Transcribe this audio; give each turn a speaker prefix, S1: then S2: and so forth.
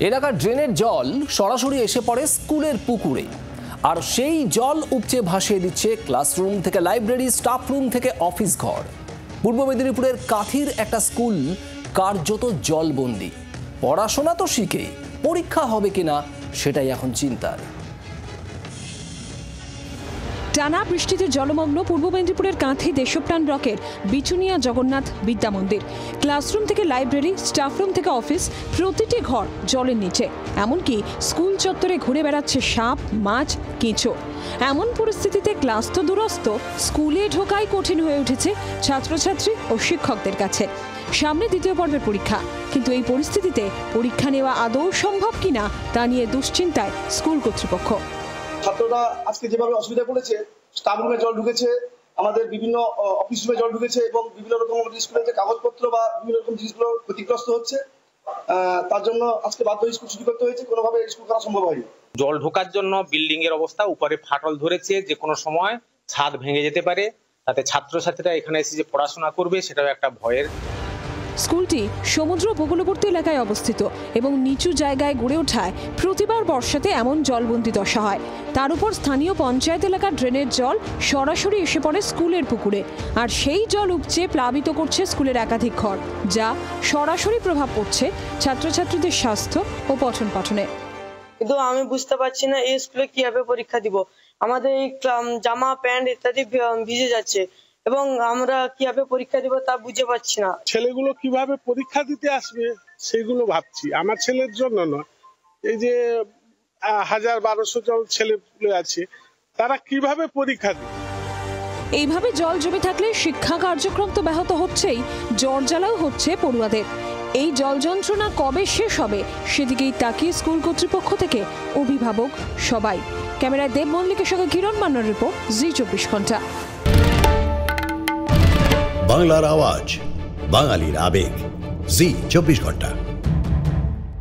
S1: এলাকার ড্রেনের জল সরাসরি এসে পড়ে স্কুলের পুকুরে, আর সেই জল উপচে ভাসিয়ে দিচ্ছে ক্লাসরুম থেকে লাইব্রেরি, স্টাফ রুম থেকে অফিস ঘর। পূর্ব মেদিনীপুরের কাথির একটা স্কুল কার্যত জলবন্দি। পড়াশোনা তো শিখে পরীক্ষা হবে কিনা সেটাই এখন চিন্তার।
S2: টানা বৃষ্টিতে জলমগ্ন পূর্ব মেদিনীপুরের কাঁথি দেশপ্রাণ ব্লকের বিচুনিয়া জগন্নাথ বিদ্যা মন্দির। ক্লাসরুম থেকে লাইব্রেরি, স্টাফরুম থেকে অফিস, প্রতিটি ঘর জলের নিচে। এমনকি স্কুল চত্বরে ঘুরে বেড়াচ্ছে সাপ, মাছ, কেঁচো। এমন পরিস্থিতিতে ক্লাস তো দূরস্থ, স্কুলে ঢোকাই কঠিন হয়ে উঠেছে ছাত্রছাত্রী ও শিক্ষকদের কাছে। সামনে দ্বিতীয় পর্বের পরীক্ষা, কিন্তু এই পরিস্থিতিতে পরীক্ষা নেওয়া আদৌ সম্ভব কিনা তা নিয়ে দুশ্চিন্তায় স্কুল কর্তৃপক্ষ।
S3: ছাত্ররা আজকে যেভাবে অসুবিধা পড়েছে, স্টাফ রুমে জল ঢুকেছে, আমাদের বিভিন্ন অফিস রুমে জল ঢুকেছে এবং বিভিন্ন রকম স্কুলের যে কাগজপত্র বা বিভিন্ন রকম জিনিসগুলো ক্ষতিগ্রস্ত হচ্ছে। তার জন্য আজকে বাধ্য হয়ে স্কুল ছুটি করতে হয়েছে, কোনোভাবে স্কুল করা সম্ভব হয়নি।
S4: জল ঢোকার জন্য বিল্ডিং এর অবস্থা, উপরে ফাটল ধরেছে, যে কোনো সময় ছাদ ভেঙে যেতে পারে। তাতে ছাত্রছাত্রীরা এখানে এসে যে পড়াশোনা করবে সেটাও একটা ভয়ের।
S2: স্কুলটি সমুদ্র উপকূলবর্তী এলাকায় অবস্থিত এবং নিচু জায়গায় গড়ে ওঠায় প্রতিবার বর্ষাতে এমন জলবন্দি দশা হয়। তার উপর স্থানীয় পঞ্চায়েত এলাকার ড্রেনের জল সরাসরি এসে পড়ে স্কুলের পুকুরে, আর সেই জল উপচে প্লাবিত করছে স্কুলের একাধিক ঘর, যা সরাসরি প্রভাব পড়ছে ছাত্রছাত্রীদের স্বাস্থ্য ও পঠন পাঠনে।
S5: কিন্তু আমি বুঝতে পারছি না এই স্কুলে কিভাবে পরীক্ষা দিব। আমাদের এই জামা প্যান্ট ইত্যাদি ভিজে যাচ্ছে এবং আমরা কিভাবে পরীক্ষা দিব তা বুঝতে পারছি না।
S6: ছেলেগুলো কিভাবে পরীক্ষা দিতে আসবে সেগুলো ভাবছি। আমার ছেলের জন্য নয়, এই যে 1000-1200 জন ছেলে আছে, তারা কিভাবে পরীক্ষা দিবে?
S2: এইভাবে জল জমে থাকলে শিক্ষা কার্যক্রম তো ব্যাহত হচ্ছেই, জ্বর জ্বালাও হচ্ছে পড়ুয়াদের। এই জল যন্ত্রণা কবে শেষ হবে সেদিকেই তাকিয়ে স্কুল কর্তৃপক্ষ থেকে অভিভাবক সবাই। ক্যামেরায় দেব মল্লিকের সঙ্গে কিরণ মান্নার রিপোর্ট, জি 24 ঘন্টা।
S7: বাংলার আওয়াজ, বাঙালির আবেগ, জি 24 ঘন্টা।